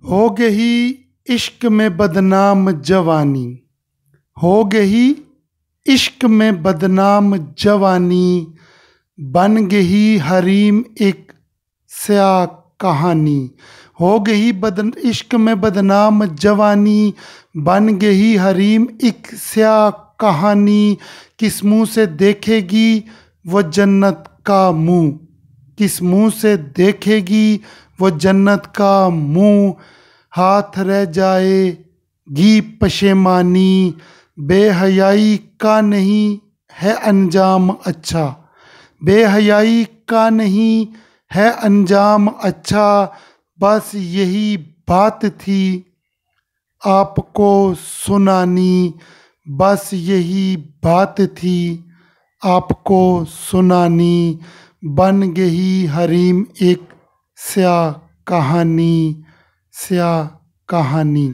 हो गई इश्क में बदनाम जवानी, हो गई इश्क में बदनाम जवानी, बन गई हरीम एक स्याह कहानी। हो गई इश्क में बदनाम जवानी, बन गई हरीम एक स्याह कहानी। किस मुंह से देखेगी वो जन्नत का मुंह, किस मुंह से देखेगी वो जन्नत का मुंह। हाथ रह जाएगी पशेमानी, बेहयाई का नहीं है अंजाम अच्छा, बेहयाई का नहीं है अंजाम अच्छा। बस यही बात थी आपको सुनानी, बस यही बात थी आपको सुनानी। बन गई हरीम एक स्याह कहानी, स्याह कहानी।